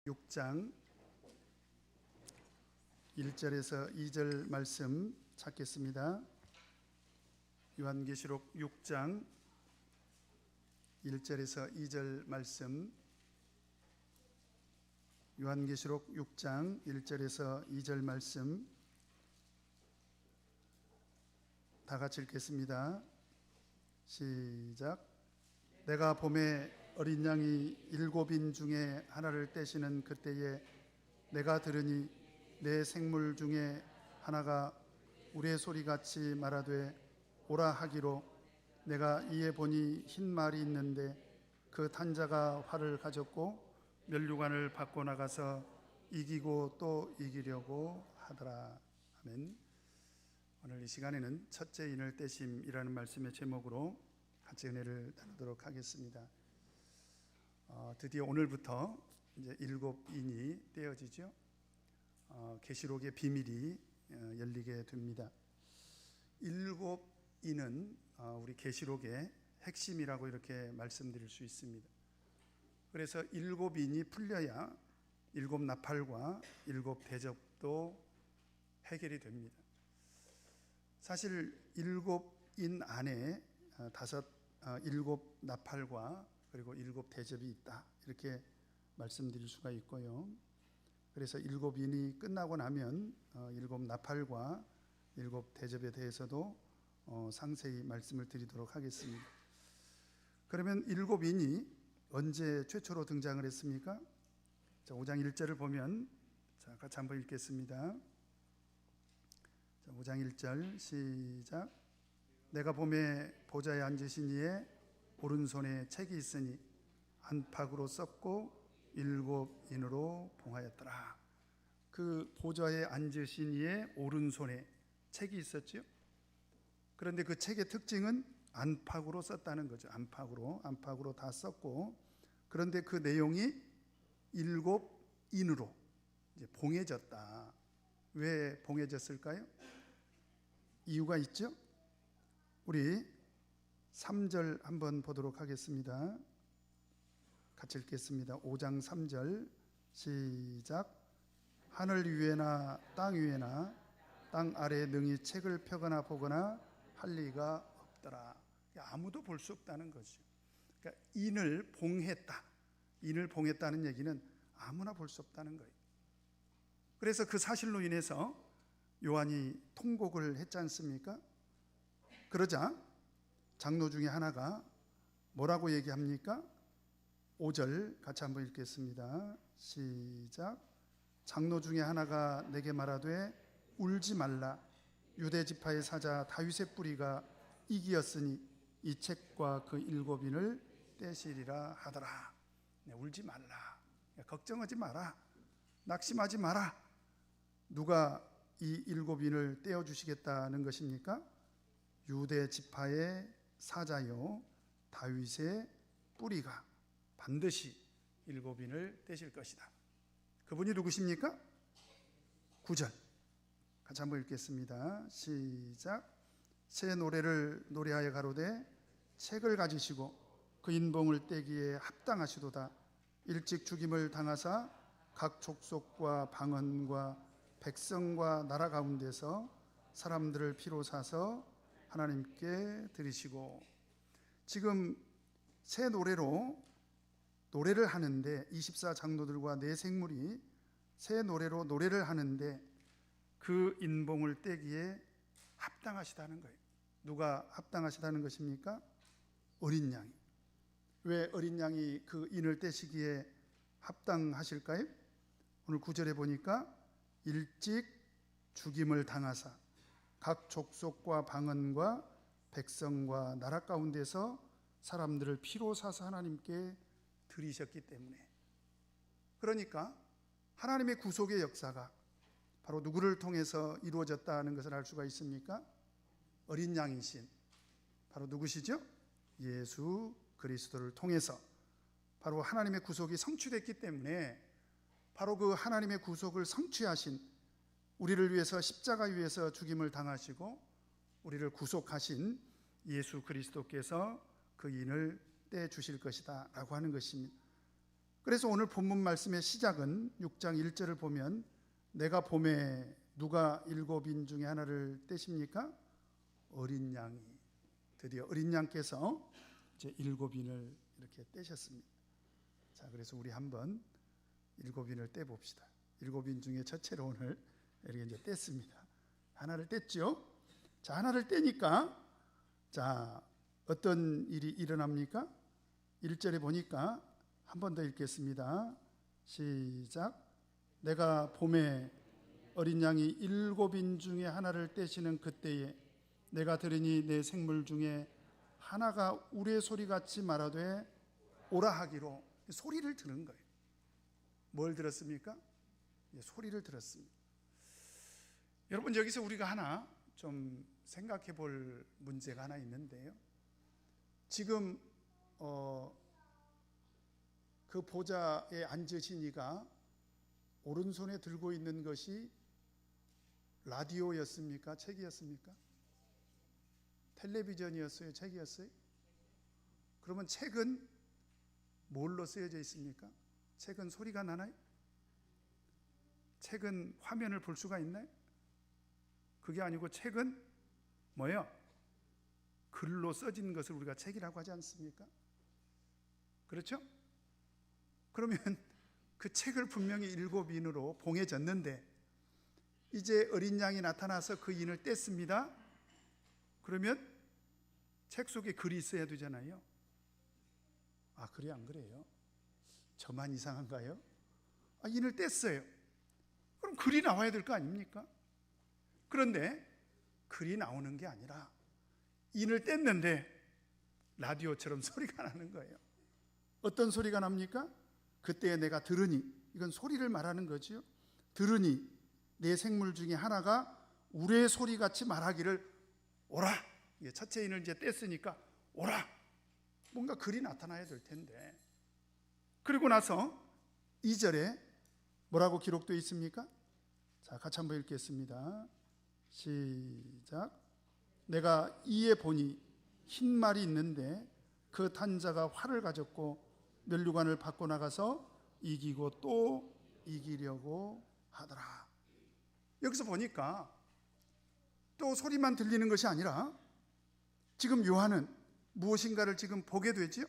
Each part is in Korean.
6장 1절에서 2절 말씀 찾겠습니다. 요한계시록 6장 1절에서 2절 말씀, 요한계시록 6장 1절에서 2절 말씀 다 같이 읽겠습니다. 시작. 내가 봄에 어린 양이 7인 중에 하나를 떼시는 그때에 내가 들으니 내 생물 중에 하나가 우레 소리같이 말하되 오라 하기로, 내가 이에 보니 흰 말이 있는데 그 탄 자가 활을 가졌고 면류관을 받고 나가서 이기고 또 이기려고 하더라. 아멘. 오늘 이 시간에는 첫째 인을 떼심이라는 말씀의 제목으로 같이 은혜를 나누도록 하겠습니다. 드디어 오늘부터 이제 7인이 떼어지죠. 계시록의 비밀이 열리게 됩니다. 7인은 우리 계시록의 핵심이라고 이렇게 말씀드릴 수 있습니다. 그래서 7인이 풀려야 7 나팔과 7 대접도 해결이 됩니다. 사실 7인 안에 7 나팔과 그리고 7 대접이 있다, 이렇게 말씀드릴 수가 있고요. 그래서 7인이 끝나고 나면 7 나팔과 7 대접에 대해서도 상세히 말씀을 드리도록 하겠습니다. 그러면 7인이 언제 최초로 등장을 했습니까? 5장 1절을 보면, 같이 한번 읽겠습니다. 5장 1절 시작. 내가 봄에 보좌에 앉으신 이의 오른손에 책이 있으니 안팎으로 썼고 7인으로 봉하였더라. 그 보좌에 앉으신 이의 오른손에 책이 있었죠. 그런데 그 책의 특징은 안팎으로 썼다는 거죠. 안팎으로 다 썼고, 그런데 그 내용이 7인으로 이제 봉해졌다. 왜 봉해졌을까요? 이유가 있죠. 우리 3절 한번 보도록 하겠습니다. 같이 읽겠습니다. 5장 3절 시작. 하늘 위에나 땅 위에나 땅 아래에 능히 책을 펴거나 보거나 할 리가 없더라. 아무도 볼 수 없다는 거죠. 그러니까 인을 봉했다. 인을 봉했다는 얘기는 아무나 볼 수 없다는 거예요. 그래서 그 사실로 인해서 요한이 통곡을 했지 않습니까? 그러자 장로 중에 하나가 뭐라고 얘기합니까? 5절 같이 한번 읽겠습니다. 시작. 장로 중에 하나가 내게 말하되 울지 말라. 유대 지파의 사자 다윗의 뿌리가 이기었으니 이 책과 그 7인을 떼시리라 하더라. 울지 말라. 걱정하지 마라. 낙심하지 마라. 누가 이 7인을 떼어주시겠다는 것입니까? 유대 지파의 사자요 다윗의 뿌리가 반드시 7인을 떼실 것이다. 그분이 누구십니까? 9절 같이 한번 읽겠습니다. 시작. 새 노래를 노래하여 가로되 책을 가지시고 그 인봉을 떼기에 합당하시도다. 일찍 죽임을 당하사 각 족속과 방언과 백성과 나라 가운데서 사람들을 피로 사서 하나님께 드리시고. 지금 새 노래를 하는데 24장로들과 네 생물이 새 노래로 노래를 하는데 그 인봉을 떼기에 합당하시다는 거예요. 누가 합당하시다는 것입니까? 어린 양이. 왜 어린 양이 그 인을 떼시기에 합당하실까요? 오늘 9절에 보니까 일찍 죽임을 당하사 각 족속과 방언과 백성과 나라 가운데서 사람들을 피로 사서 하나님께 드리셨기 때문에. 그러니까 하나님의 구속의 역사가 바로 누구를 통해서 이루어졌다는 것을 알 수가 있습니까? 어린 양이신 바로 누구시죠? 예수 그리스도를 통해서 바로 하나님의 구속이 성취됐기 때문에, 바로 그 하나님의 구속을 성취하신, 우리를 위해서 십자가 위에서 죽임을 당하시고 우리를 구속하신 예수 그리스도께서 그 인을 떼주실 것이다 라고 하는 것입니다. 그래서 오늘 본문 말씀의 시작은 6장 1절을 보면 내가 봄에 누가 7인 중에 하나를 떼십니까? 어린 양이, 드디어 어린 양께서 이제 7인을 이렇게 떼셨습니다. 자, 그래서 우리 한번 7인을 떼봅시다. 7인 중에 첫째로 오늘 이렇게 이제 뗐습니다. 하나를 뗐죠. 자, 하나를 떼니까 자, 어떤 일이 일어납니까? 1절에 보니까 한 번 더 읽겠습니다. 시작. 내가 봄에 어린 양이 7인 중에 하나를 떼시는 그때에 내가 들으니 내 생물 중에 하나가 우레소리같이 말하되 오라 하기로. 소리를 들은 거예요. 뭘 들었습니까? 소리를 들었습니다. 여러분, 여기서 우리가 하나 좀 생각해 볼 문제가 하나 있는데요. 지금 그 보좌에 앉으신 이가 오른손에 들고 있는 것이 라디오였습니까? 책이었습니까? 텔레비전이었어요? 책이었어요? 그러면 책은 뭘로 쓰여져 있습니까? 책은 소리가 나나요? 책은 화면을 볼 수가 있나요? 그게 아니고 책은 뭐예요? 글로 써진 것을 우리가 책이라고 하지 않습니까? 그렇죠? 그러면 그 책을 분명히 7인으로 봉해졌는데 이제 어린 양이 나타나서 그 인을 뗐습니다. 그러면 책 속에 글이 있어야 되잖아요. 아, 그래 안 그래요? 저만 이상한가요? 인을 뗐어요. 그럼 글이 나와야 될 거 아닙니까? 그런데 글이 나오는 게 아니라 인을 뗐는데 라디오처럼 소리가 나는 거예요. 어떤 소리가 납니까? 그때 내가 들으니, 이건 소리를 말하는 거지요. 들으니 내 생물 중에 하나가 우레 소리같이 말하기를 오라. 첫째 인을 이제 뗐으니까 오라. 뭔가 글이 나타나야 될 텐데. 그리고 나서 2절에 뭐라고 기록되어 있습니까? 자, 같이 한번 읽겠습니다. 시작. 내가 이에 보니 흰 말이 있는데 그 탄 자가 활을 가졌고 면류관을 받고 나가서 이기고 또 이기려고 하더라. 여기서 보니까 또 소리만 들리는 것이 아니라 지금 요한은 무엇인가를 지금 보게 되지요?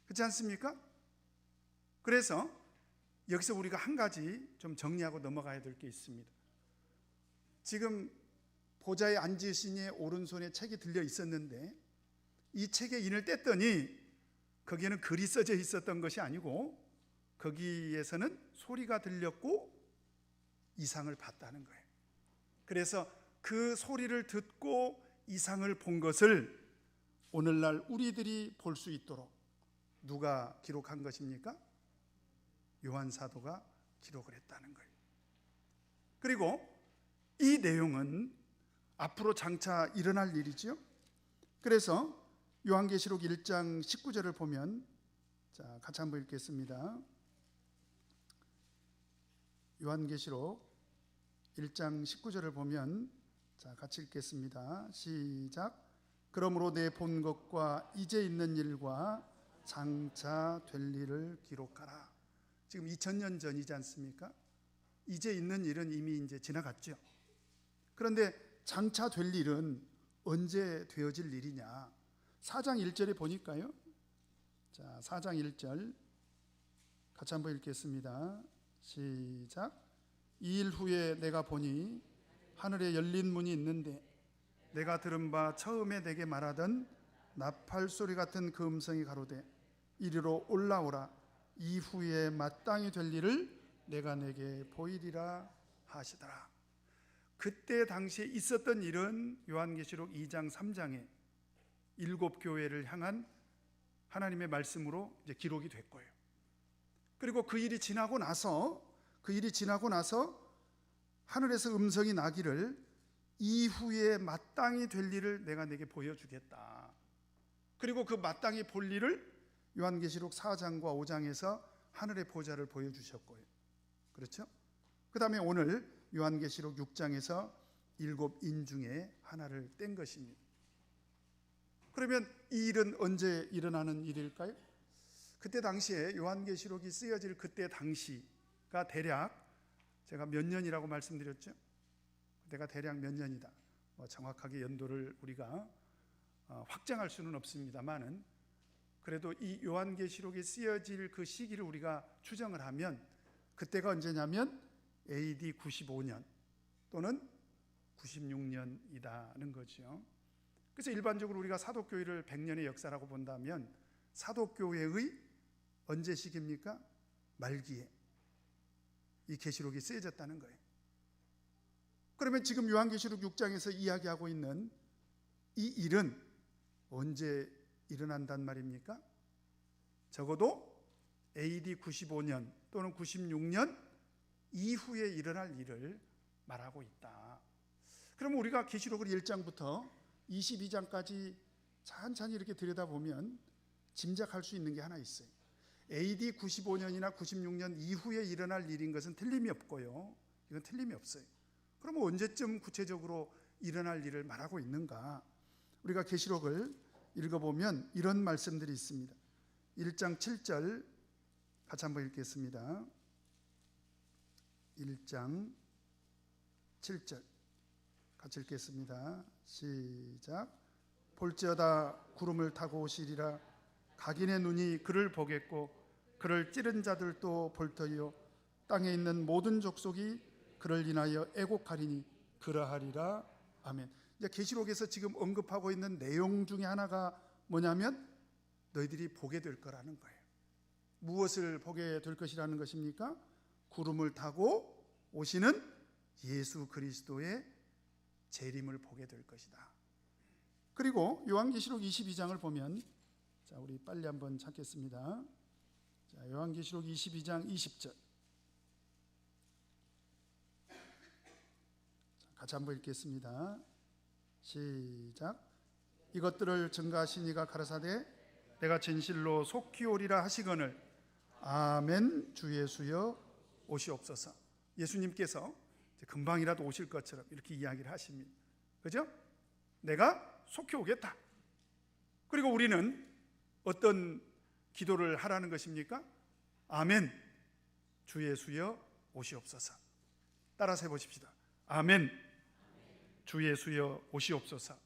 그렇지 않습니까? 그래서 여기서 우리가 한 가지 좀 정리하고 넘어가야 될 게 있습니다. 지금 보좌에 앉으신 이의 오른손에 책이 들려 있었는데 이 책의 인을 뗐더니 거기에는 글이 써져 있었던 것이 아니고 거기에서는 소리가 들렸고 이상을 봤다는 거예요. 그래서 그 소리를 듣고 이상을 본 것을 오늘날 우리들이 볼 수 있도록 누가 기록한 것입니까? 요한 사도가 기록을 했다는 거예요. 그리고 이 내용은 앞으로 장차 일어날 일이죠. 그래서 요한계시록 1장 19절을 보면, 자, 같이 한번 읽겠습니다. 요한계시록 1장 19절을 보면, 자, 같이 읽겠습니다. 시작. 그러므로 내 본 것과 이제 있는 일과 장차 될 일을 기록하라. 지금 2000년 전이지 않습니까? 이제 있는 일은 이미 이제 지나갔죠. 그런데 장차 될 일은 언제 되어질 일이냐? 4장 1절에 보니까요. 자, 4장 1절 같이 한번 읽겠습니다. 시작. 이 일 후에 내가 보니 하늘에 열린 문이 있는데 내가 들은 바 처음에 내게 말하던 나팔 소리 같은 그 음성이 가로되 이리로 올라오라. 이후에 마땅히 될 일을 내가 내게 보이리라 하시더라. 그때 당시에 있었던 일은 요한계시록 2장 3장에 7교회를 향한 하나님의 말씀으로 이제 기록이 됐고요. 그리고 그 일이 지나고 나서 하늘에서 음성이 나기를 이후에 마땅히 될 일을 내가 내게 보여주겠다. 그리고 그 마땅히 볼 일을 요한계시록 4장과 5장에서 하늘의 보좌를 보여주셨고요. 그렇죠? 그 다음에 오늘 요한계시록 6장에서 7인 중에 하나를 뗀 것입니다. 그러면 이 일은 언제 일어나는 일일까요? 그때 당시에 요한계시록이 쓰여질 그때 당시가 대략 제가 몇 년이라고 말씀드렸죠? 그때가 대략 몇 년이다. 정확하게 연도를 우리가 확정할 수는 없습니다만은 그래도 이 요한계시록이 쓰여질 그 시기를 우리가 추정을 하면 그때가 언제냐면 AD 95년 또는 96년이다는 거죠. 그래서 일반적으로 우리가 사도교회를 100년의 역사라고 본다면 사도교회의 언제 시기입니까? 말기에 이 계시록이 쓰여졌다는 거예요. 그러면 지금 요한계시록 6장에서 이야기하고 있는 이 일은 언제 일어난단 말입니까? 적어도 AD 95년 또는 96년 이후에 일어날 일을 말하고 있다. 그러면 우리가 계시록을 1장부터 22장까지 천천히 이렇게 들여다보면 짐작할 수 있는 게 하나 있어요. AD 95년이나 96년 이후에 일어날 일인 것은 틀림이 없고요. 이건 틀림이 없어요. 그러면 언제쯤 구체적으로 일어날 일을 말하고 있는가? 우리가 계시록을 읽어보면 이런 말씀들이 있습니다. 1장 7절 같이 한번 읽겠습니다. 1장 7절 같이 읽겠습니다. 시작. 볼지어다 구름을 타고 오시리라. 각인의 눈이 그를 보겠고 그를 찌른 자들도 볼 터이요 땅에 있는 모든 족속이 그를 인하여 애곡하리니 그러하리라. 아멘. 이제 계시록에서 지금 언급하고 있는 내용 중에 하나가 뭐냐면 너희들이 보게 될 거라는 거예요. 무엇을 보게 될 것이라는 것입니까? 구름을 타고 오시는 예수 그리스도의 재림을 보게 될 것이다. 그리고 요한계시록 22장을 보면 자, 우리 빨리 한번 찾겠습니다. 자, 요한계시록 22장 20절. 같이 한번 읽겠습니다. 시작. 이것들을 증거하신 이가 가라사대 내가 진실로 속히 오리라 하시거늘 아멘. 주 예수여 오시옵소서. 예수님께서 금방이라도 오실 것처럼 이렇게 이야기를 하십니다. 그죠? 내가 속히 오겠다. 그리고 우리는 어떤 기도를 하라는 것입니까? 아멘. 주 예수여 오시옵소서. 따라서 해보십시다. 아멘. 주 예수여 오시옵소서.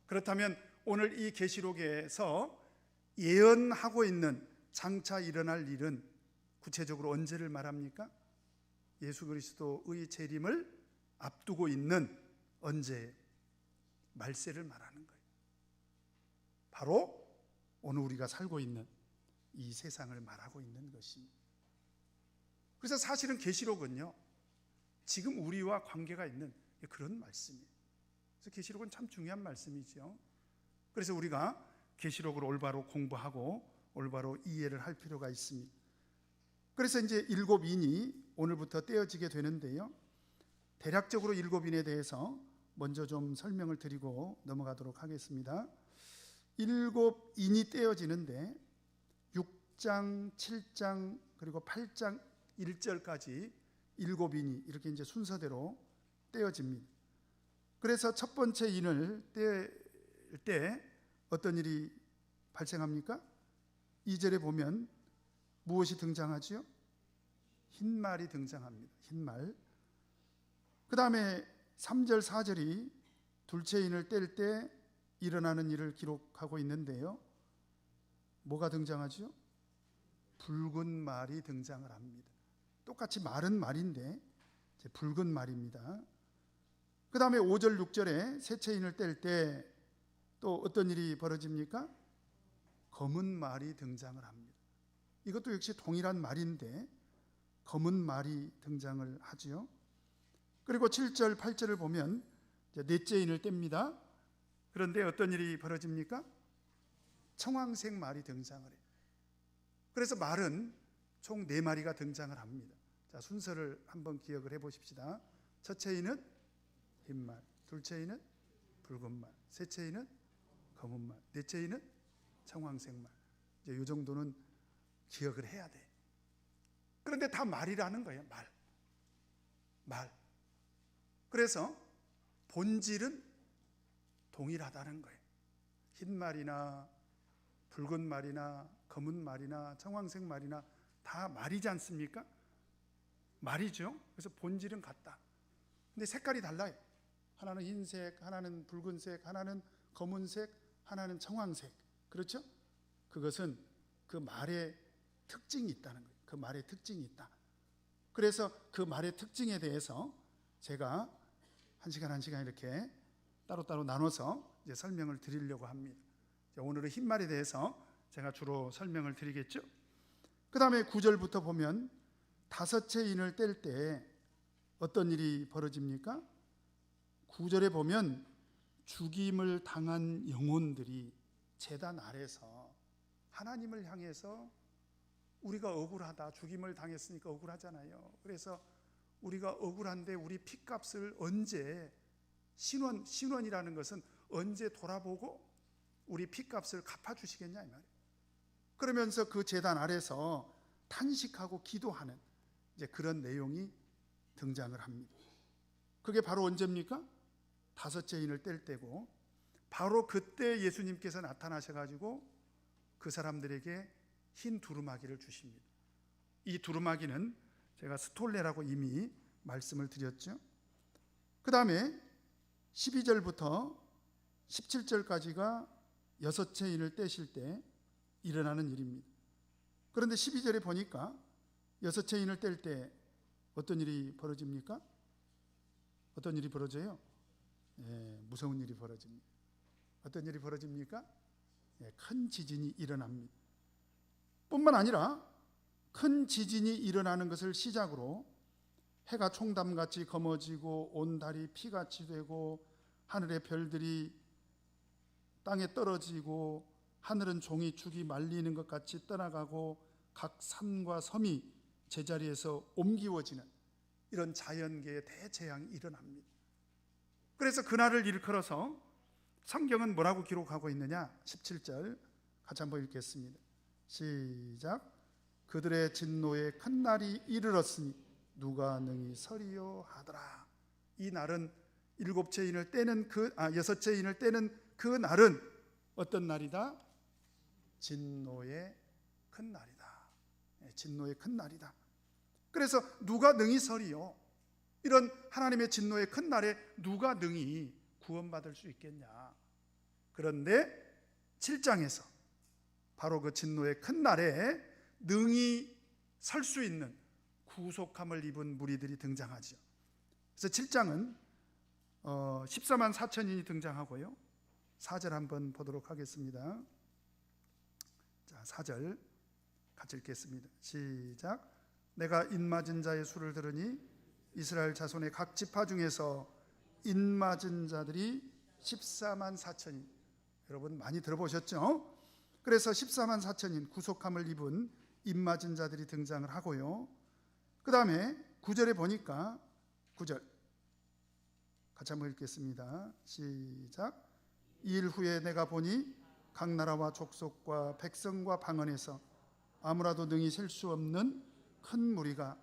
그렇다면 오늘 이 계시록에서 예언하고 있는 장차 일어날 일은 구체적으로 언제를 말합니까? 예수 그리스도의 재림을 앞두고 있는 언제 말세를 말하는 거예요. 바로 오늘 우리가 살고 있는 이 세상을 말하고 있는 것입니다. 그래서 사실은 계시록은요 지금 우리와 관계가 있는 그런 말씀이에요. 그래서 계시록은 참 중요한 말씀이죠. 그래서 우리가 계시록을 올바로 공부하고 올바로 이해를 할 필요가 있습니다. 그래서 이제 일곱 인이 오늘부터 떼어지게 되는데요. 대략적으로 일곱 인에 대해서 먼저 좀 설명을 드리고 넘어가도록 하겠습니다. 일곱 인이 떼어지는데 6장, 7장 그리고 8장 1절까지 일곱 인이 이렇게 이제 순서대로 떼어집니다. 그래서 첫 번째 인을 뗄 때 어떤 일이 발생합니까? 2절에 보면 무엇이 등장하지요? 흰말이 등장합니다. 흰말. 그 다음에 3절, 4절이 둘째 인을 뗄 때 일어나는 일을 기록하고 있는데요. 뭐가 등장하죠? 붉은 말이 등장을 합니다. 똑같이 말은 말인데 붉은 말입니다. 그 다음에 5절, 6절에 셋째 인을 뗄 때 또 어떤 일이 벌어집니까? 검은 말이 등장을 합니다. 이것도 역시 동일한 말인데 검은 말이 등장을 하지요. 그리고 7절, 8절을 보면 넷째 인을 뗍니다. 그런데 어떤 일이 벌어집니까? 청황색 말이 등장을 해요. 그래서 말은 총 4마리가 등장을 합니다. 자, 순서를 한번 기억을 해보십시다. 첫째 인은 흰말, 둘째 인은 붉은 말, 셋째 인은 검은 말, 넷째 인은 청황색 말. 이제 이 정도는 기억을 해야 돼. 그런데 다 말이라는 거예요. 말. 그래서 본질은 동일하다는 거예요. 흰말이나 붉은 말이나 검은 말이나 청황색 말이나 다 말이지 않습니까? 말이죠. 그래서 본질은 같다. 근데 색깔이 달라요. 하나는 흰색, 하나는 붉은색, 하나는 검은색, 하나는 청황색. 그렇죠? 그것은 그 말의 특징이 있다는 거예요. 그 말의 특징이 있다. 그래서 그 말의 특징에 대해서 제가 한 시간 이렇게 따로따로 나눠서 이제 설명을 드리려고 합니다. 오늘은 흰말에 대해서 제가 주로 설명을 드리겠죠. 그 다음에 9절부터 보면 다섯째 인을 뗄 때 어떤 일이 벌어집니까? 9절에 보면 죽임을 당한 영혼들이 제단 아래서 하나님을 향해서 우리가 억울하다, 죽임을 당했으니까 억울하잖아요. 그래서 우리가 억울한데 우리 핏값을 언제, 신원이라는 것은 언제 돌아보고 우리 핏값을 갚아주시겠냐 이 말이에요. 그러면서 그 제단 아래서 탄식하고 기도하는 이제 그런 내용이 등장을 합니다. 그게 바로 언제입니까? 다섯째 인을 뗄 때고, 바로 그때 예수님께서 나타나셔가지고 그 사람들에게 흰 두루마기를 주십니다. 이 두루마기는 제가 스톨레라고 이미 말씀을 드렸죠. 그 다음에 12절부터 17절까지가 여섯째 인을 떼실 때 일어나는 일입니다. 그런데 12절에 보니까 여섯째 인을 뗄 때 어떤 일이 벌어집니까? 어떤 일이 벌어져요? 무서운 일이 벌어집니다. 어떤 일이 벌어집니까? 큰 지진이 일어납니다. 뿐만 아니라 큰 지진이 일어나는 것을 시작으로 해가 총담같이 검어지고 온 달이 피같이 되고 하늘의 별들이 땅에 떨어지고 하늘은 종이 축이 말리는 것 같이 떠나가고 각 산과 섬이 제자리에서 옮기워지는 이런 자연계의 대재앙이 일어납니다. 그래서 그날을 일컬어서 성경은 뭐라고 기록하고 있느냐? 17절 같이 한번 읽겠습니다. 시작. 그들의 진노의 큰 날이 이르렀으니 누가 능히 서리요 하더라. 이 날은 여섯째 인을 떼는 그 날은 어떤 날이다? 진노의 큰 날이다. 진노의 큰 날이다. 그래서 누가 능히 서리요? 이런 하나님의 진노의 큰 날에 누가 능히 구원받을 수 있겠냐? 그런데 7장에서 바로 그 진노의 큰 날에 능히 설 수 있는 구속함을 입은 무리들이 등장하죠. 그래서 7장은 14만 4천인이 등장하고요. 4절 한번 보도록 하겠습니다. 자, 4절 같이 읽겠습니다. 시작. 내가 인맞은 자의 수를 들으니 이스라엘 자손의 각 지파 중에서 인맞은 자들이 14만 4천인. 여러분 많이 들어보셨죠? 그래서 14만 4천인 구속함을 입은 인맞은 자들이 등장을 하고요. 그 다음에 9절에 보니까 9절 같이 한번 읽겠습니다. 시작. 이 일 후에 내가 보니 각 나라와 족속과 백성과 방언에서 아무라도 능히 셀 수 없는 큰 무리가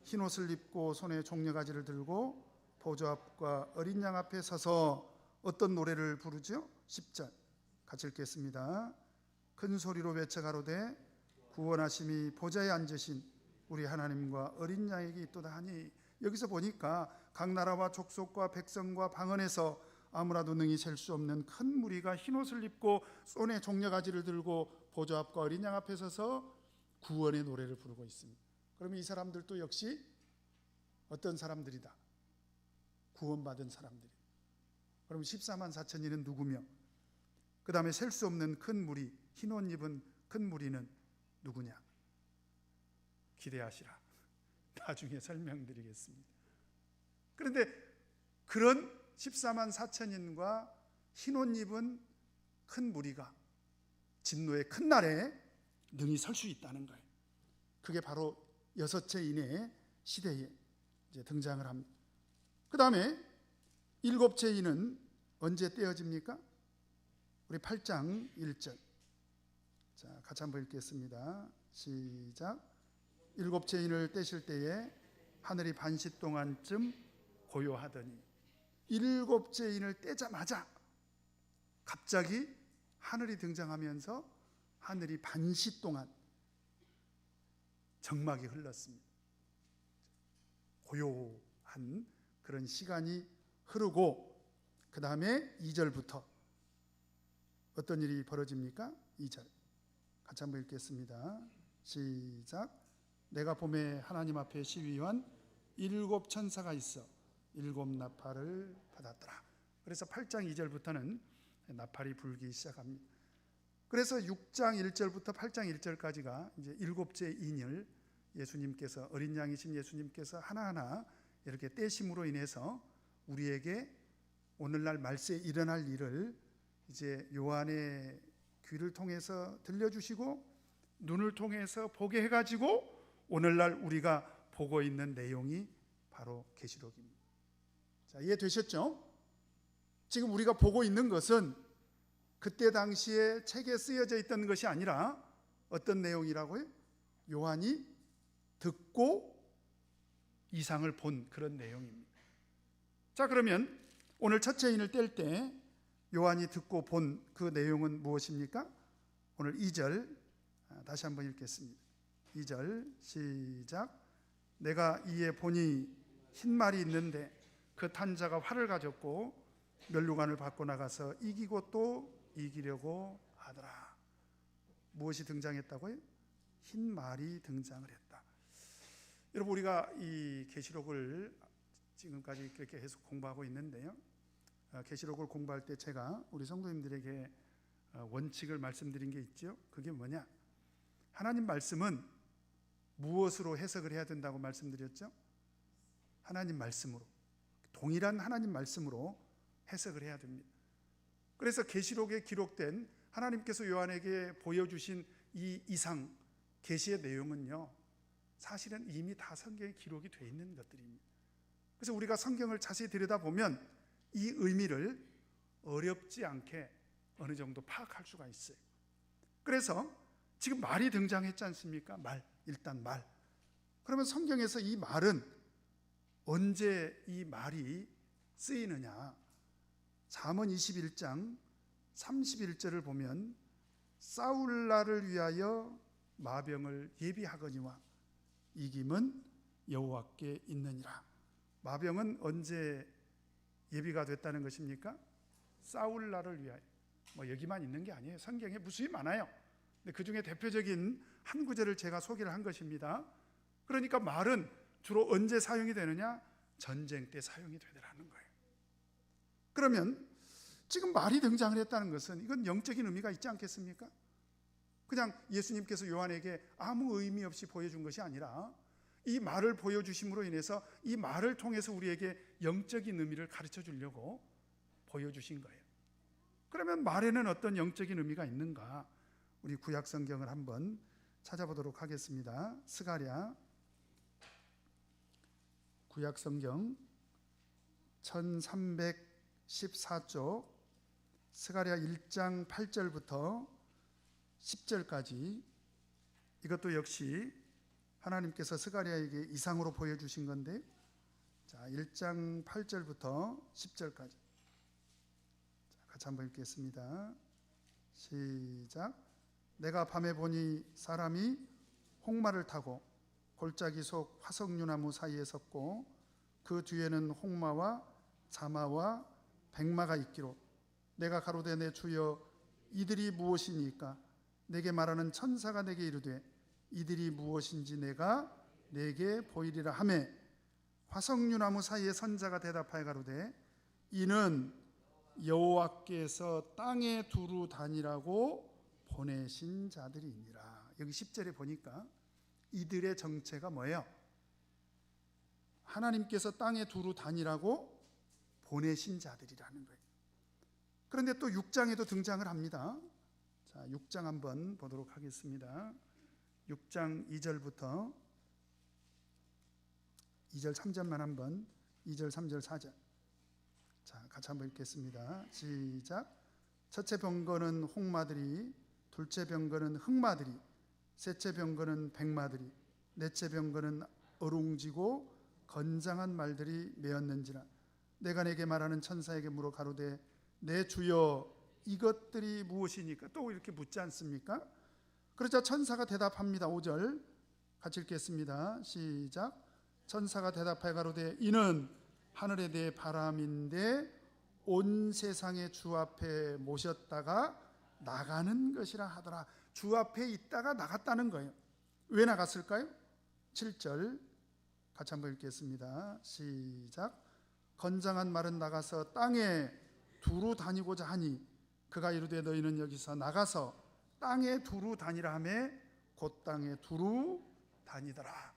흰옷을 입고 손에 종려가지를 들고 보좌 앞과 어린 양 앞에 서서 어떤 노래를 부르죠? 10절 같이 읽겠습니다. 큰 소리로 외쳐가로되 구원하심이 보좌에 앉으신 우리 하나님과 어린 양에게 있도다 하니, 여기서 보니까 각 나라와 족속과 백성과 방언에서 아무라도 능히 셀 수 없는 큰 무리가 흰옷을 입고 손에 종려가지를 들고 보좌 앞과 어린 양 앞에 서서 구원의 노래를 부르고 있습니다. 그러면 이 사람들도 역시 어떤 사람들이다? 구원받은 사람들이. 그럼 14만 4천인은 누구며, 그 다음에 셀 수 없는 큰 무리, 흰옷 입은 큰 무리는 누구냐? 기대하시라. 나중에 설명드리겠습니다. 그런데 그런 14만 4천인과 흰옷 입은 큰 무리가 진노의 큰 날에 능히 설 수 있다는 거예요. 그게 바로 여섯째 인의 시대에 이제 등장을 합니다. 그 다음에 일곱째 인은 언제 떼어집니까? 우리 8장 1절. 자, 같이 한번 읽겠습니다. 시작. 일곱째 인을 떼실 때에 하늘이 반시 동안쯤 고요하더니, 일곱째 인을 떼자마자 갑자기 하늘이 등장하면서 하늘이 반시 동안 정막이 흘렀습니다. 고요한 그런 시간이 흐르고 그 다음에 2절부터 어떤 일이 벌어집니까? 2절 같이 한번 읽겠습니다. 시작. 내가 봄에 하나님 앞에 시위한 7 천사가 있어 7 나팔을 받았더라. 그래서 8장 2절부터는 나팔이 불기 시작합니다. 그래서 6장 1절부터 8장 1절까지가 이제 7째 인일, 예수님께서, 어린 양이신 예수님께서 하나하나 이렇게 떼심으로 인해서 우리에게 오늘날 말세에 일어날 일을 이제 요한의 귀를 통해서 들려주시고 눈을 통해서 보게 해가지고 오늘날 우리가 보고 있는 내용이 바로 계시록입니다. 자, 이해되셨죠? 지금 우리가 보고 있는 것은 그때 당시에 책에 쓰여져 있던 것이 아니라 어떤 내용이라고요? 요한이 듣고 이상을 본 그런 내용입니다. 자, 그러면 오늘 첫째 인을 뗄 때 요한이 듣고 본 그 내용은 무엇입니까? 오늘 2절 다시 한번 읽겠습니다. 2절 시작. 내가 이에 보니 흰 말이 있는데 그 탄 자가 활을 가졌고 면류관을 받고 나가서 이기고 또 이기려고 하더라. 무엇이 등장했다고요? 흰 말이 등장을 했다. 여러분, 우리가 이 계시록을 지금까지 그렇게 계속 공부하고 있는데요, 계시록을 공부할 때 제가 우리 성도님들에게 원칙을 말씀드린 게 있죠. 그게 뭐냐? 하나님 말씀은 무엇으로 해석을 해야 된다고 말씀드렸죠? 하나님 말씀으로, 동일한 하나님 말씀으로 해석을 해야 됩니다. 그래서 계시록에 기록된 하나님께서 요한에게 보여주신 이 이상 계시의 내용은요, 사실은 이미 다 성경에 기록이 되어 있는 것들입니다. 그래서 우리가 성경을 자세히 들여다보면 이 의미를 어렵지 않게 어느 정도 파악할 수가 있어요. 그래서 지금 말이 등장했지 않습니까? 일단 말. 그러면 성경에서 이 말은 언제 이 말이 쓰이느냐? 잠언 21장 31절을 보면 싸울날을 위하여 마병을 예비하거니와 이김은 여호와께 있느니라. 마병은 언제 예비가 됐다는 것입니까? 싸울 날을 위하여. 여기만 있는 게 아니에요. 성경에 무수히 많아요. 근데 그 중에 대표적인 한 구절을 제가 소개를 한 것입니다. 그러니까 말은 주로 언제 사용이 되느냐? 전쟁 때 사용이 되더라는 거예요. 그러면 지금 말이 등장을 했다는 것은 이건 영적인 의미가 있지 않겠습니까? 그냥 예수님께서 요한에게 아무 의미 없이 보여준 것이 아니라 이 말을 보여주심으로 인해서 이 말을 통해서 우리에게 영적인 의미를 가르쳐 주려고 보여주신 거예요. 그러면 말에는 어떤 영적인 의미가 있는가? 우리 구약 성경을 한번 찾아보도록 하겠습니다. 스가랴 구약 성경 1314쪽 스가랴 1장 8절부터 10절까지, 이것도 역시 하나님께서 스가랴에게 이상으로 보여주신 건데, 자, 1장 8절부터 10절까지 같이 한번 읽겠습니다. 시작. 내가 밤에 보니 사람이 홍마를 타고 골짜기 속 화석류나무 사이에 섰고 그 뒤에는 홍마와 자마와 백마가 있기로 내가 가로되 내 주여 이들이 무엇이니까? 내게 말하는 천사가 내게 이르되 이들이 무엇인지 내가 내게 보이리라 하매 화석류나무 사이에 선자가 대답하여 가로되 이는 여호와께서 땅에 두루 다니라고 보내신 자들이니라. 여기 10절에 보니까 이들의 정체가 뭐예요? 하나님께서 땅에 두루 다니라고 보내신 자들이라는 거예요. 그런데 또 6장에도 등장을 합니다. 자, 6장 한번 보도록 하겠습니다. 6장 2절부터 2절 3절만 한번, 2절 3절 4절 자, 같이 한번 읽겠습니다. 시작. 첫째 병거는 홍마들이, 둘째 병거는 흑마들이, 셋째 병거는 백마들이, 넷째 병거는 어룽지고 건장한 말들이 메었는지라. 내가 내게 말하는 천사에게 물어 가로되 내 주여 이것들이 무엇이니까? 또 이렇게 묻지 않습니까? 그러자 천사가 대답합니다. 5절 같이 읽겠습니다. 시작. 천사가 대답하여 가로되 이는 하늘에 대해 바람인데 온 세상의 주 앞에 모셨다가 나가는 것이라 하더라. 주 앞에 있다가 나갔다는 거예요. 왜 나갔을까요? 7절 같이 한번 읽겠습니다. 시작. 건장한 말은 나가서 땅에 두루 다니고자 하니 그가 이르되 너희는 여기서 나가서 땅에 두루 다니라 하매 곧 땅에 두루 다니더라.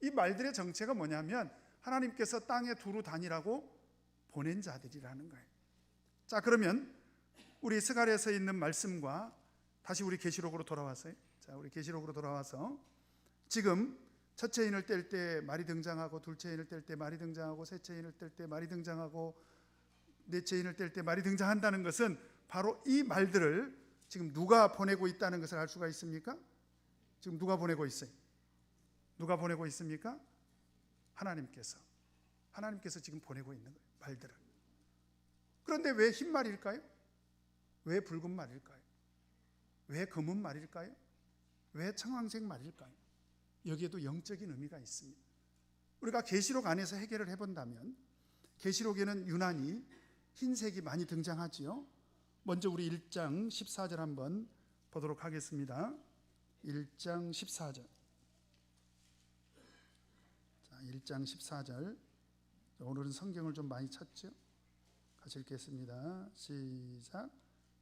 이 말들의 정체가 뭐냐면 하나님께서 땅에 두루 다니라고 보낸 자들이라는 거예요. 자, 그러면 우리 스가랴에서 있는 말씀과 다시 우리 계시록으로 돌아왔어요. 자, 우리 계시록으로 돌아와서 지금 첫째 인을 뗄 때 말이 등장하고, 둘째 인을 뗄 때 말이 등장하고, 셋째 인을 뗄 때 말이 등장하고, 넷째 인을 뗄 때 말이 등장한다는 것은 바로 이 말들을 지금 누가 보내고 있다는 것을 알 수가 있습니까? 지금 누가 보내고 있어요? 누가 보내고 있습니까? 하나님께서 지금 보내고 있는 거예요, 말들을. 그런데 왜 흰 말일까요? 왜 붉은 말일까요? 왜 검은 말일까요? 왜 청황색 말일까요? 여기에도 영적인 의미가 있습니다. 우리가 계시록 안에서 해결을 해본다면 계시록에는 유난히 흰색이 많이 등장하지요. 먼저 우리 1장 14절 한번 보도록 하겠습니다. 1장 14절. 자, 1장 14절. 오늘은 성경을 좀 많이 찾죠. 같이 읽겠습니다. 시작.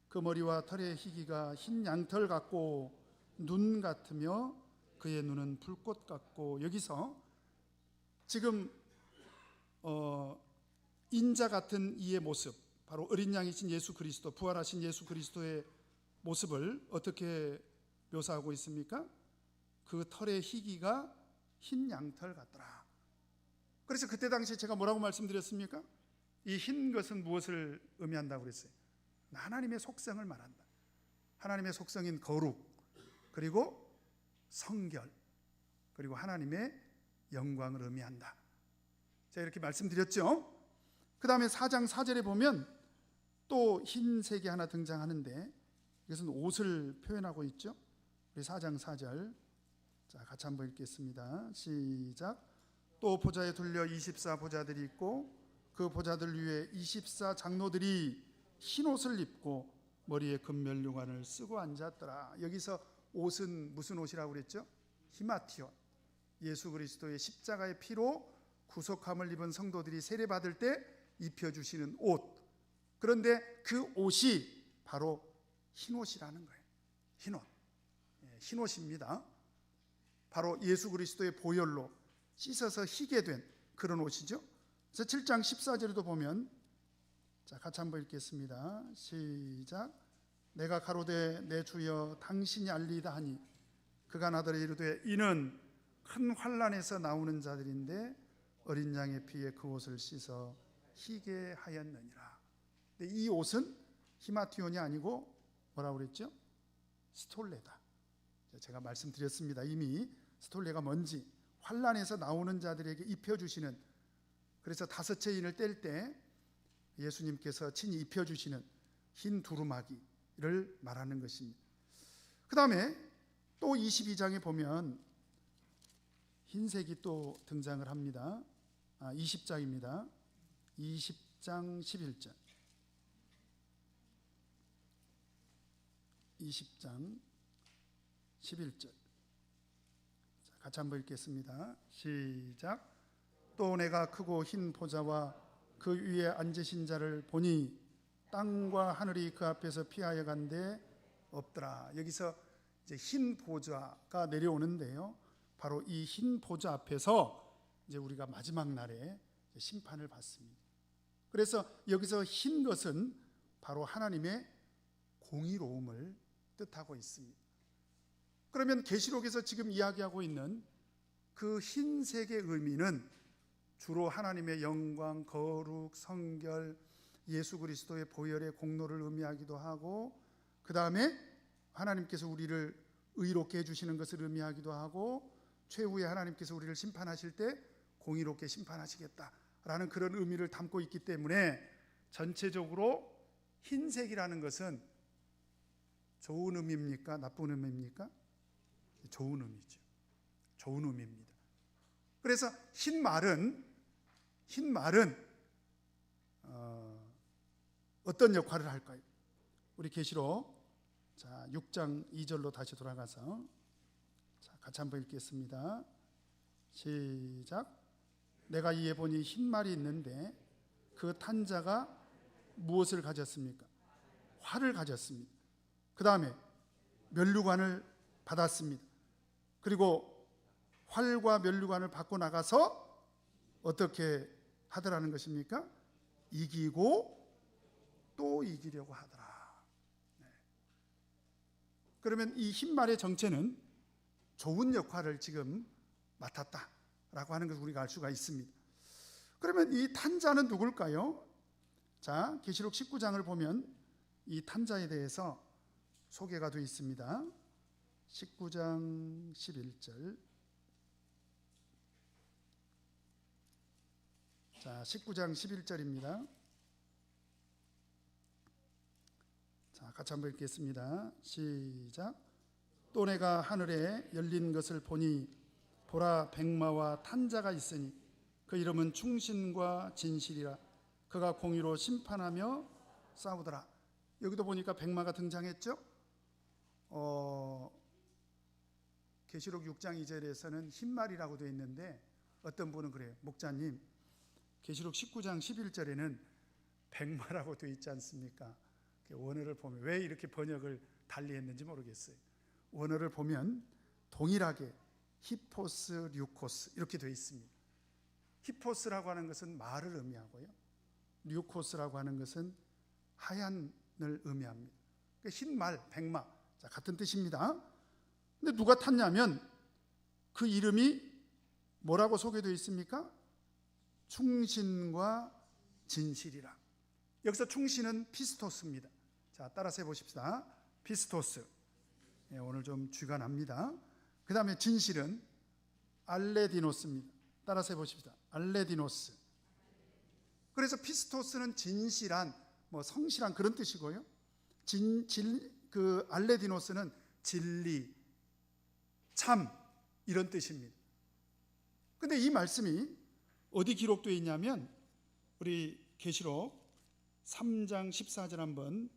그 머리와 털의 희기가 흰 양털 같고 눈 같으며 그의 눈은 불꽃 같고, 여기서 지금 인자 같은 이의 모습, 바로 어린 양이신 예수 그리스도, 부활하신 예수 그리스도의 모습을 어떻게 묘사하고 있습니까? 그 털의 희기가 흰 양털 같더라. 그래서 그때 당시에 제가 뭐라고 말씀드렸습니까? 이 흰 것은 무엇을 의미한다고 그랬어요? 하나님의 속성을 말한다. 하나님의 속성인 거룩, 그리고 성결, 그리고 하나님의 영광을 의미한다. 제가 이렇게 말씀드렸죠. 그 다음에 4장 4절에 보면 또 흰색이 하나 등장하는데 이것은 옷을 표현하고 있죠. 우리 4장 4절 자, 같이 한번 읽겠습니다. 시작. 또 보좌에 둘려 24 보좌들이 있고 그 보좌들 위에 24 장로들이 흰 옷을 입고 머리에 금면류관을 쓰고 앉았더라. 여기서 옷은 무슨 옷이라고 그랬죠? 히마티온, 예수 그리스도의 십자가의 피로 구속함을 입은 성도들이 세례받을 때 입혀주시는 옷. 그런데 그 옷이 바로 흰옷이라는 거예요. 흰옷, 흰옷입니다. 바로 예수 그리스도의 보혈로 씻어서 희게 된 그런 옷이죠. 그래서 7장 14절에도 보면, 자, 같이 한번 읽겠습니다. 시작. 내가 가로되 내 주여 당신이 알리이다 하니 그가 나더러 이르되 이는 큰 환난에서 나오는 자들인데 어린 양의 피에 그 옷을 씻어 희게 하였느니라. 근데 이 옷은 히마티온이 아니고 뭐라고 그랬죠? 스톨레다. 제가 말씀드렸습니다. 이미 스톨레가 뭔지. 환난에서 나오는 자들에게 입혀주시는, 그래서 다섯째 인을 뗄 때 예수님께서 친히 입혀주시는 흰 두루마기를 말하는 것입니다. 그 다음에 또 22장에 보면 흰색이 또 등장을 합니다. 20장입니다. 20장 11절. 20장 11절. 같이 한번 읽겠습니다. 시작. 또 내가 크고 흰 보좌와 그 위에 앉으신 자를 보니 땅과 하늘이 그 앞에서 피하여 간데 없더라. 여기서 이제 흰 보좌가 내려오는데요. 바로 이 흰 보좌 앞에서 이제 우리가 마지막 날에 심판을 받습니다. 그래서 여기서 흰 것은 바로 하나님의 공의로움을 뜻하고 있습니다. 그러면 계시록에서 지금 이야기하고 있는 그 흰색의 의미는 주로 하나님의 영광, 거룩, 성결, 예수 그리스도의 보혈의 공로를 의미하기도 하고, 그 다음에 하나님께서 우리를 의롭게 해주시는 것을 의미하기도 하고, 최후에 하나님께서 우리를 심판하실 때 공의롭게 심판하시겠다라는 그런 의미를 담고 있기 때문에 전체적으로 흰색이라는 것은 좋은 의미입니까? 나쁜 의미입니까? 좋은 의미죠. 좋은 의미입니다. 그래서 흰 말은 어떤 역할을 할까요? 우리 계시록 6장 2절로 다시 돌아가서 같이 한번 읽겠습니다. 시작. 내가 이에 보니 흰 말이 있는데 그 탄 자가 무엇을 가졌습니까? 활을 가졌습니다. 그 다음에 면류관을 받았습니다. 그리고 활과 면류관을 받고 나가서 어떻게 하더라는 것입니까? 이기고 또 이기려고 하더라. 그러면 이 흰 말의 정체는 좋은 역할을 지금 맡았다라고 하는 것을 우리가 알 수가 있습니다. 그러면 이 탄자는 누굴까요? 자, 계시록 19장을 보면 이 탄자에 대해서 소개가 되어 있습니다. 19장 11절. 자, 19장 11절입니다. 자, 같이 한번 읽겠습니다. 시작. 또 내가 하늘에 열린 것을 보니 보라 백마와 탄자가 있으니 그 이름은 충신과 진실이라. 그가 공의로 심판하며 싸우더라. 여기도 보니까 백마가 등장했죠. 계시록 6장 2절에서는 흰말이라고 되어 있는데 어떤 분은 그래요. 목자님, 계시록 19장 11절에는 백마라고 되어 있지 않습니까? 원어를 보면 왜 이렇게 번역을 달리했는지 모르겠어요. 원어를 보면 동일하게 히포스, 류코스 이렇게 되어 있습니다. 히포스라고 하는 것은 말을 의미하고요, 류코스라고 하는 것은 하얀을 의미합니다. 흰말, 백마, 자, 같은 뜻입니다. 근데 누가 탔냐면 그 이름이 뭐라고 소개되어 있습니까? 충신과 진실이라. 여기서 충신은 피스토스입니다. 자, 따라서 해보십시다. 피스토스. 네, 오늘 좀 주관합니다. 그 다음에 진실은 알레디노스입니다. 따라서 해보십시다. 알레디노스. 그래서 피스토스는 진실한, 성실한 그런 뜻이고요. 그 알레디노스는 진리, 참 이런 뜻입니다. 근데 이 말씀이 어디 기록되어 있냐면 우리 계시록 3장 14절 한번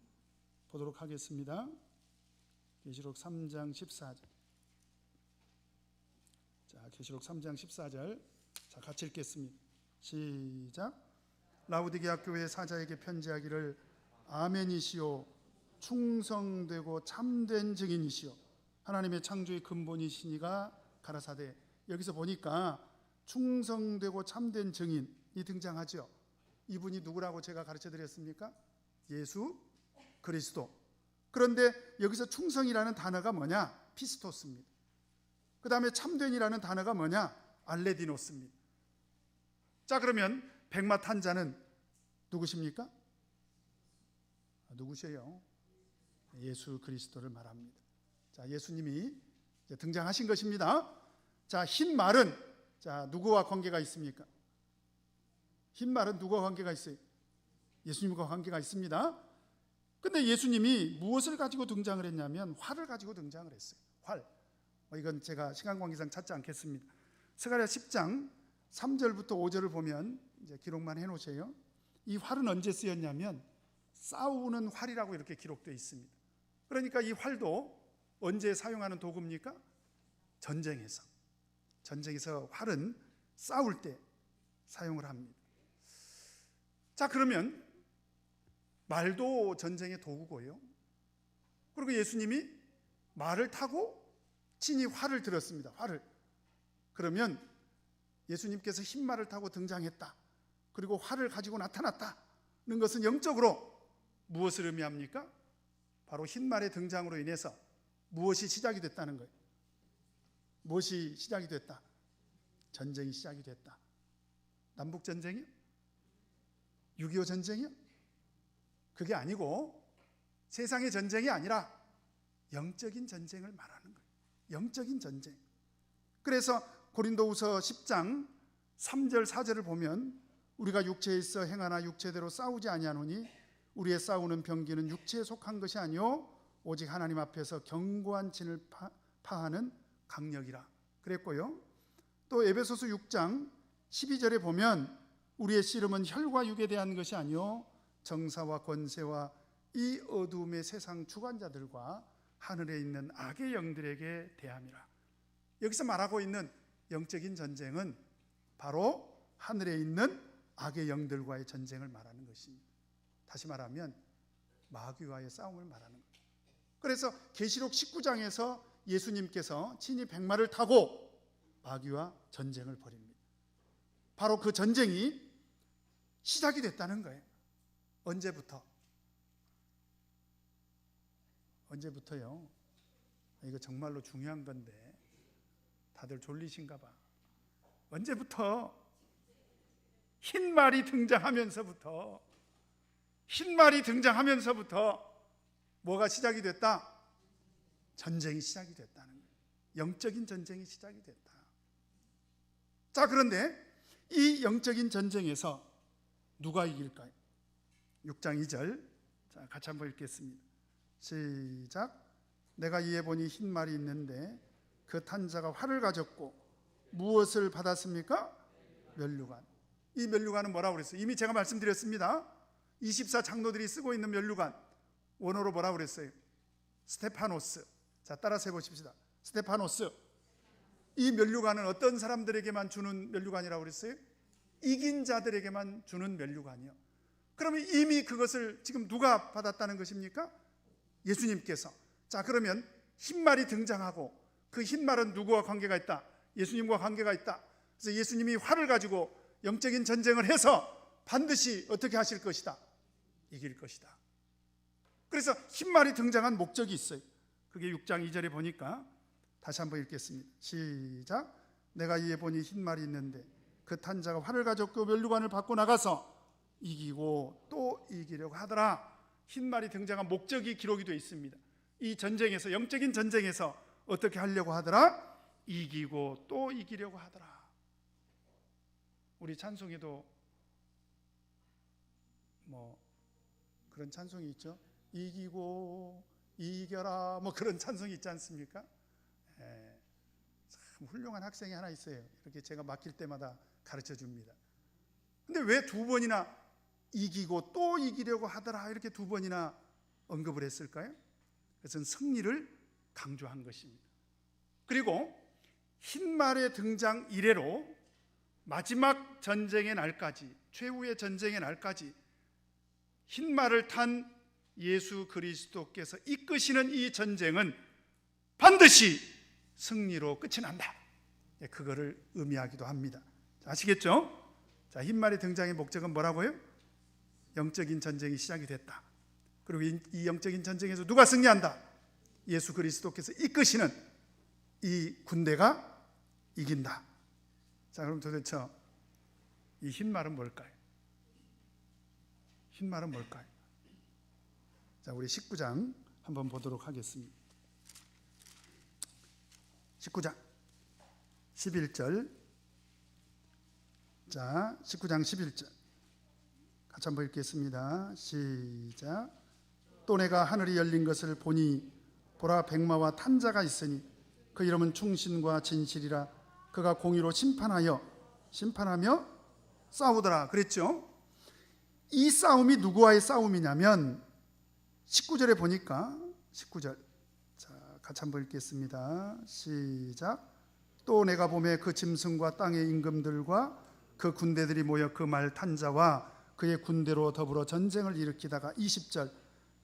보도록 하겠습니다. 계시록 3장 14절. 자, 계시록 3장 14절. 자, 같이 읽겠습니다. 시작. 라우디게아 교회 사자에게 편지하기를 아멘이시오, 충성되고 참된 증인이시오, 하나님의 창조의 근본이시니가 가라사대. 여기서 보니까 충성되고 참된 증인이 등장하죠. 이분이 누구라고 제가 가르쳐 드렸습니까? 예수 그리스도. 그런데 여기서 충성이라는 단어가 뭐냐? 피스토스입니다. 그 다음에 참된이라는 단어가 뭐냐? 알레디노스입니다. 자, 그러면 백마 탄자는 누구십니까? 누구세요? 예수 그리스도를 말합니다. 자, 예수님이 이제 등장하신 것입니다. 자, 흰 말은 자, 누구와 관계가 있습니까? 흰 말은 누구와 관계가 있어요? 예수님과 관계가 있습니다. 근데 예수님이 무엇을 가지고 등장을 했냐면 활을 가지고 등장을 했어요. 활. 이건 제가 시간 관계상 찾지 않겠습니다. 스가랴 10장 3절부터 5절을 보면 이제 기록만 해 놓으세요. 이 활은 언제 쓰였냐면 싸우는 활이라고 이렇게 기록되어 있습니다. 그러니까 이 활도 언제 사용하는 도구입니까? 전쟁에서 활은 싸울 때 사용을 합니다. 자, 그러면 말도 전쟁의 도구고요. 그리고 예수님이 말을 타고 친히 활을 들었습니다. 활을. 그러면 예수님께서 흰 말을 타고 등장했다, 그리고 활을 가지고 나타났다는 것은 영적으로 무엇을 의미합니까? 바로 흰 말의 등장으로 인해서 무엇이 시작이 됐다는 거예요. 무엇이 시작이 됐다? 전쟁이 시작이 됐다. 남북전쟁이요? 6.25 전쟁이요? 그게 아니고 세상의 전쟁이 아니라 영적인 전쟁을 말하는 거예요. 영적인 전쟁. 그래서 고린도후서 10장 3절 4절을 보면 우리가 육체에 있어 행하나 육체대로 싸우지 아니하노니 우리의 싸우는 병기는 육체에 속한 것이 아니요 오직 하나님 앞에서 견고한 진을 파하는 강력이라 그랬고요. 또 에베소서 6장 12절에 보면 우리의 씨름은 혈과 육에 대한 것이 아니요 정사와 권세와 이 어두움의 세상 주관자들과 하늘에 있는 악의 영들에게 대함이라. 여기서 말하고 있는 영적인 전쟁은 바로 하늘에 있는 악의 영들과의 전쟁을 말하는 것입니다. 다시 말하면 마귀와의 싸움을 말하는 거예요. 그래서 계시록 19장에서 예수님께서 친히 백마를 타고 마귀와 전쟁을 벌입니다. 바로 그 전쟁이 시작이 됐다는 거예요. 언제부터? 언제부터요? 이거 정말로 중요한 건데 다들 졸리신가 봐. 언제부터? 흰말이 등장하면서부터 뭐가 시작이 됐다? 전쟁이 시작이 됐다는 거예요. 영적인 전쟁이 시작이 됐다. 자, 그런데 이 영적인 전쟁에서 누가 이길까요? 6장 2절, 자, 같이 한번 읽겠습니다. 시작. 내가 이에 보니 흰 말이 있는데 그 탄 자가 활을 가졌고 무엇을 받았습니까? 면류관. 이 면류관은 뭐라고 그랬어요? 이미 제가 말씀드렸습니다. 24 장로들이 쓰고 있는 면류관, 원어로 뭐라고 그랬어요? 스테파노스. 자, 따라서 해보십시다. 스테파노스. 이 면류관은 어떤 사람들에게만 주는 면류관이라고 그랬어요? 이긴 자들에게만 주는 면류관이요. 그러면 이미 그것을 지금 누가 받았다는 것입니까? 예수님께서. 자, 그러면 흰말이 등장하고 그 흰말은 누구와 관계가 있다? 예수님과 관계가 있다. 그래서 예수님이 활을 가지고 영적인 전쟁을 해서 반드시 어떻게 하실 것이다? 이길 것이다. 그래서 흰말이 등장한 목적이 있어요. 그게 6장 2절에 보니까 다시 한번 읽겠습니다. 시작. 내가 이에 보니 흰말이 있는데 그 탄 자가 활을 가졌고 면류관을 받고 나가서 이기고 또 이기려고 하더라. 흰말이 등장한 목적이 기록이 되어 있습니다. 이 전쟁에서, 영적인 전쟁에서 어떻게 하려고 하더라? 이기고 또 이기려고 하더라. 우리 찬송에도 뭐 그런 찬송이 있죠. 이기고 이겨라, 뭐 그런 찬송이 있지 않습니까? 참 훌륭한 학생이 하나 있어요. 이렇게 제가 맡길 때마다 가르쳐 줍니다. 근데 왜 두 번이나 이기고 또 이기려고 하더라 이렇게 두 번이나 언급을 했을까요? 그것은 승리를 강조한 것입니다. 그리고 흰말의 등장 이래로 마지막 전쟁의 날까지, 최후의 전쟁의 날까지 흰말을 탄 예수 그리스도께서 이끄시는 이 전쟁은 반드시 승리로 끝이 난다. 그거를 의미하기도 합니다. 아시겠죠? 자, 흰말의 등장의 목적은 뭐라고요? 영적인 전쟁이 시작이 됐다. 그리고 이 영적인 전쟁에서 누가 승리한다? 예수 그리스도께서 이끄시는 이 군대가 이긴다. 자, 그럼 도대체 이 흰말은 뭘까요? 흰말은 뭘까요? 자, 우리 19장 한번 보도록 하겠습니다. 19장 11절. 자, 19장 11절 같이 한번 읽겠습니다. 시작. 또 내가 하늘이 열린 것을 보니 보라 백마와 탄자가 있으니 그 이름은 충신과 진실이라. 그가 공의로 심판하며 싸우더라 그랬죠. 이 싸움이 누구와의 싸움이냐면 19절에 보니까 19절, 자, 같이 한번 읽겠습니다. 시작. 또 내가 보매 그 짐승과 땅의 임금들과 그 군대들이 모여 그 말 탄 자와 그의 군대로 더불어 전쟁을 일으키다가 20절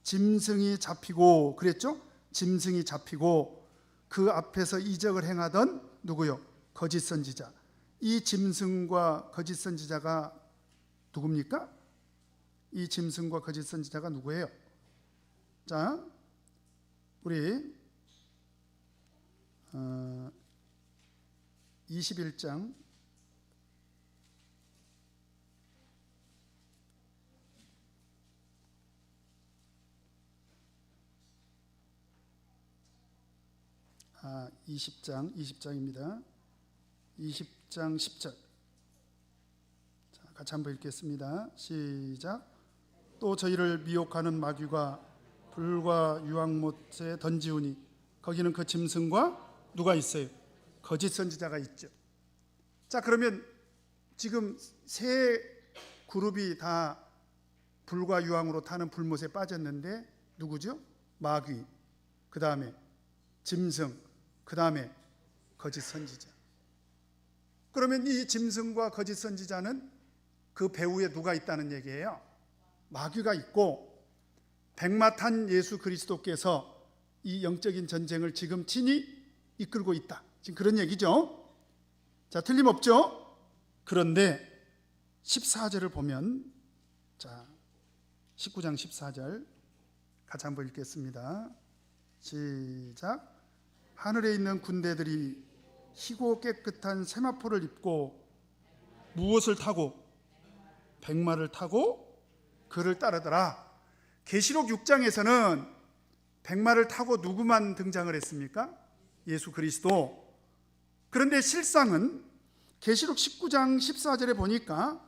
짐승이 잡히고 그랬죠? 짐승이 잡히고 그 앞에서 이적을 행하던 누구요? 거짓 선지자. 이 짐승과 거짓 선지자가 누굽니까? 이 짐승과 거짓 선지자가 누구예요? 자, 우리 21장 20장입니다. 20장 10절. 자, 같이 한번 읽겠습니다. 시작. 또 저희를 미혹하는 마귀가 불과 유황못에 던지우니 거기는 그 짐승과 누가 있어요? 거짓 선지자가 있죠. 자, 그러면 지금 세 그룹이 다 불과 유황으로 타는 불못에 빠졌는데 누구죠? 마귀, 그 다음에 짐승, 그 다음에 거짓 선지자. 그러면 이 짐승과 거짓 선지자는 그 배후에 누가 있다는 얘기예요? 마귀가 있고, 백마 탄 예수 그리스도께서 이 영적인 전쟁을 지금 친히 이끌고 있다, 지금 그런 얘기죠. 자, 틀림없죠. 그런데 14절을 보면, 자, 19장 14절 같이 한번 읽겠습니다. 시작. 하늘에 있는 군대들이 희고 깨끗한 세마포를 입고 무엇을 타고? 백마를 타고 그를 따르더라. 계시록 6장에서는 백마를 타고 누구만 등장을 했습니까? 예수 그리스도. 그런데 실상은 계시록 19장 14절에 보니까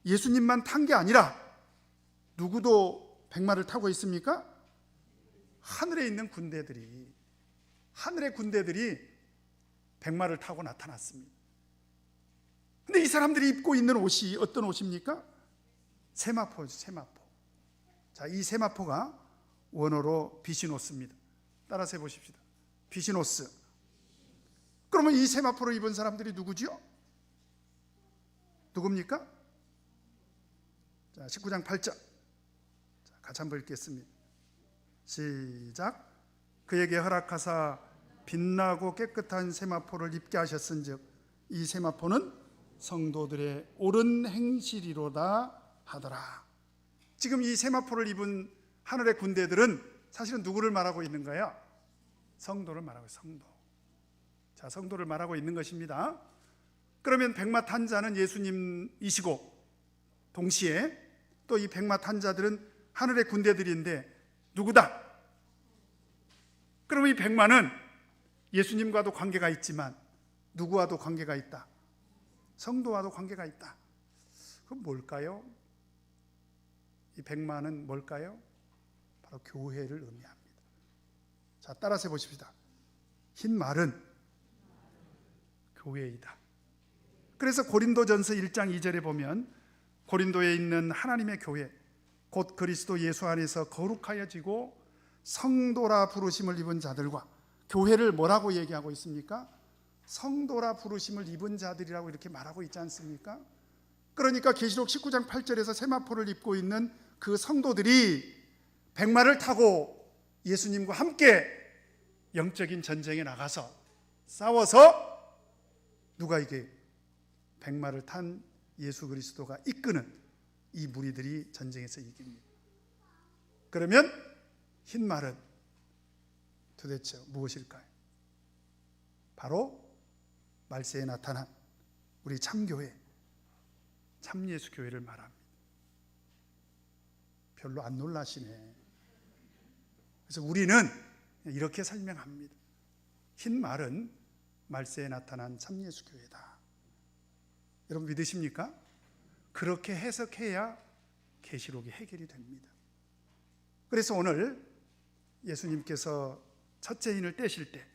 예수님만 탄 게 아니라 누구도 백마를 타고 있습니까? 하늘에 있는 군대들이, 하늘의 군대들이 백마를 타고 나타났습니다. 근데 이 사람들이 입고 있는 옷이 어떤 옷입니까? 세마포죠, 세마포. 자, 이 세마포가 원어로 비시노스입니다. 따라서 해보십시다. 비시노스. 그러면 이 세마포를 입은 사람들이 누구죠? 누굽니까? 자, 19장 8절. 자, 같이 한번 읽겠습니다. 시작. 그에게 허락하사 빛나고 깨끗한 세마포를 입게 하셨은즉 이 세마포는 성도들의 옳은 행실이로다 하더라. 지금 이 세마포를 입은 하늘의 군대들은 사실은 누구를 말하고 있는 거예요? 성도를 말하고 있어요. 성도. 자, 성도를 말하고 있는 것입니다. 그러면 백마 탄 자는 예수님이시고, 동시에 또 이 백마 탄 자들은 하늘의 군대들인데 누구다? 그러면 이 백마는 예수님과도 관계가 있지만 누구와도 관계가 있다? 성도와도 관계가 있다. 그럼 뭘까요? 이 백마는 뭘까요? 바로 교회를 의미합니다. 자, 따라서 해보십시다. 흰 말은 교회이다. 그래서 고린도전서 1장 2절에 보면 고린도에 있는 하나님의 교회, 곧 그리스도 예수 안에서 거룩하여지고 성도라 부르심을 입은 자들과, 교회를 뭐라고 얘기하고 있습니까? 성도라 부르심을 입은 자들이라고 이렇게 말하고 있지 않습니까? 그러니까 계시록 19장 8절에서 세마포를 입고 있는 그 성도들이 백마를 타고 예수님과 함께 영적인 전쟁에 나가서 싸워서 누가 이게? 백마를 탄 예수 그리스도가 이끄는 이 무리들이 전쟁에서 이깁니다. 그러면 흰 말은 도대체 무엇일까요? 바로 말세에 나타난 우리 참교회, 참예수 교회를 말합니다. 별로 안 놀라시네. 그래서 우리는 이렇게 설명합니다. 흰 말은 말세에 나타난 참예수 교회다. 여러분 믿으십니까? 그렇게 해석해야 계시록이 해결이 됩니다. 그래서 오늘 예수님께서 첫째 인을 떼실 때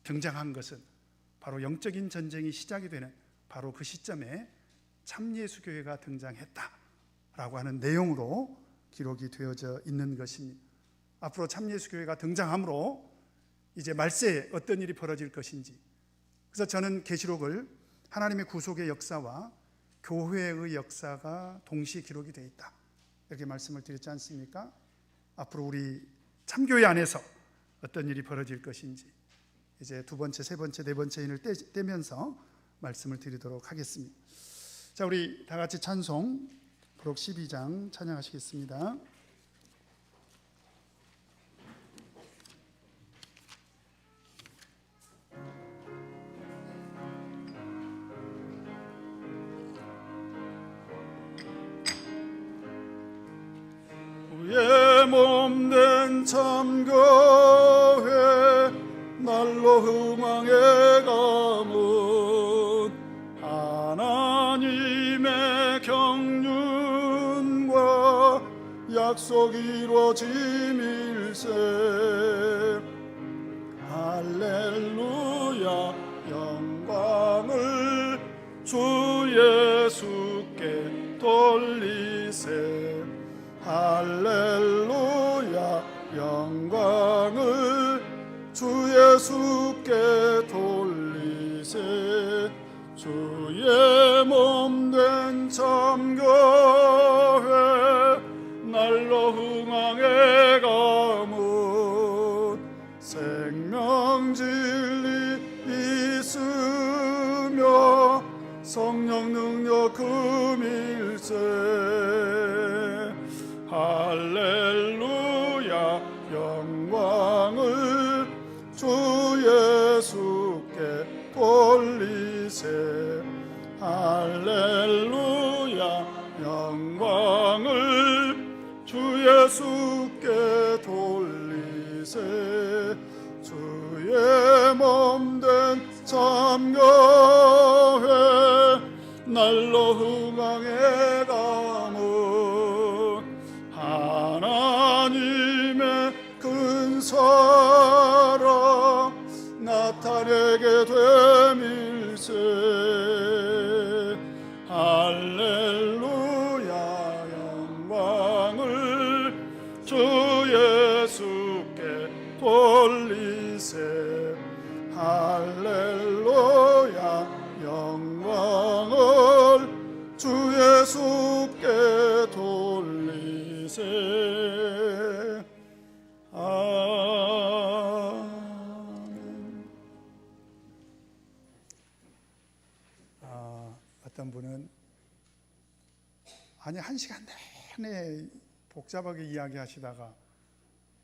등장한 것은 바로 영적인 전쟁이 시작이 되는 바로 그 시점에 참예수교회가 등장했다라고 하는 내용으로 기록이 되어져 있는 것입니다. 앞으로 참예수교회가 등장함으로 이제 말세에 어떤 일이 벌어질 것인지, 그래서 저는 계시록을 하나님의 구속의 역사와 교회의 역사가 동시에 기록이 되어 있다, 이렇게 말씀을 드렸지 않습니까? 앞으로 우리 참교회 안에서 어떤 일이 벌어질 것인지 이제 두 번째, 세 번째, 네 번째 인을 떼면서 말씀을 드리도록 하겠습니다. 자, 우리 다 같이 찬송 부록 12장 찬양하시겠습니다. 의 몸된 참교회 날로 흥왕의 가문 하나님의 경륜과 약속 이루어짐일세. 할렐루야 영광을 주 예수께 돌리세. 할렐루야 영광을 주 예수께 돌리세. 주의 몸된 참교회 날로 흥왕해 가문. 생명 진리 있으며 성령 능력 금일세. 할렐루야 영광을 주 예수께 돌리세. 할렐루야 영광을 주 예수께 돌리세. 주의 몸된 참교회 날로 흥왕해 가문. 하나님의 근사라 나타내게 됨일세. 할렐루야 영광을 주 예수께 돌리세. 할렐루야 영광을 주 예수께 돌리세. 아멘. 어떤 분은 아니 1시간 내내 복잡하게 이야기하시다가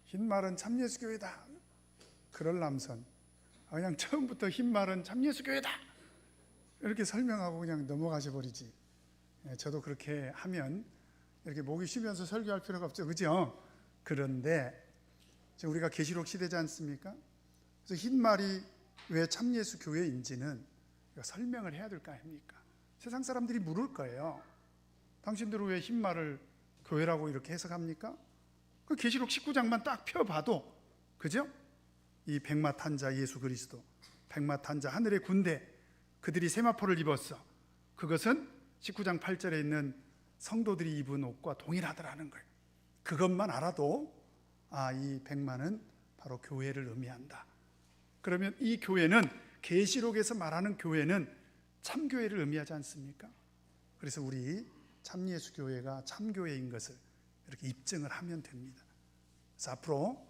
흰말은 참예수교회다 그럴 남선 그냥 처음부터 흰말은 참예수교회다 이렇게 설명하고 그냥 넘어가셔 버리지. 저도 그렇게 하면 이렇게 목이 쉬면서 설교할 필요가 없죠, 그죠? 그런데 지금 우리가 계시록 시대지 않습니까? 그래서 흰말이 왜 참예수교회인지는 설명을 해야 될 거 아닙니까? 세상 사람들이 물을 거예요. 당신들은 왜 흰말을 교회라고 이렇게 해석합니까? 그 계시록 19장만 딱 펴봐도, 그죠? 이 백마탄자 예수 그리스도, 백마탄자 하늘의 군대, 그들이 세마포를 입었어. 그것은 19장 8절에 있는 성도들이 입은 옷과 동일하더라는 거예요. 그것만 알아도 이 백마는 바로 교회를 의미한다. 그러면 이 교회는, 계시록에서 말하는 교회는 참교회를 의미하지 않습니까? 그래서 우리 참예수교회가 참교회인 것을 이렇게 입증을 하면 됩니다. 그래서 앞으로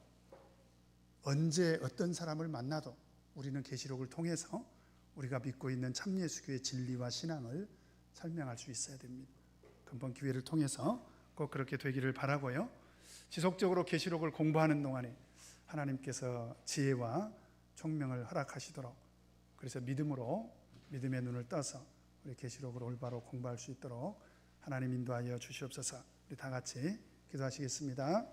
언제 어떤 사람을 만나도 우리는 계시록을 통해서 우리가 믿고 있는 참예수교의 진리와 신앙을 설명할 수 있어야 됩니다. 금번 기회를 통해서 꼭 그렇게 되기를 바라고요. 지속적으로 계시록을 공부하는 동안에 하나님께서 지혜와 총명을 허락하시도록, 그래서 믿음으로 믿음의 눈을 떠서 우리 계시록을 올바로 공부할 수 있도록 하나님 인도하여 주시옵소서. 우리 다 같이 기도하시겠습니다.